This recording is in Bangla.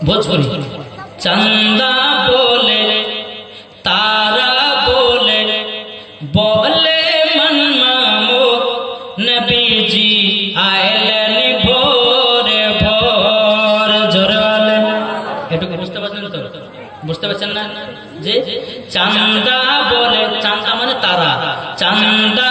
ভোজপুরি। চান্দা বলে তারা বলে বলে মনমামো নবীজি আইলেন ভোরে ভোর। জোরে বলে, এটুকু বুঝতে পারছেন তো? বুঝতে পারছেন না? যে চান্দা বলে, চান্দা মানে তারা, চান্দা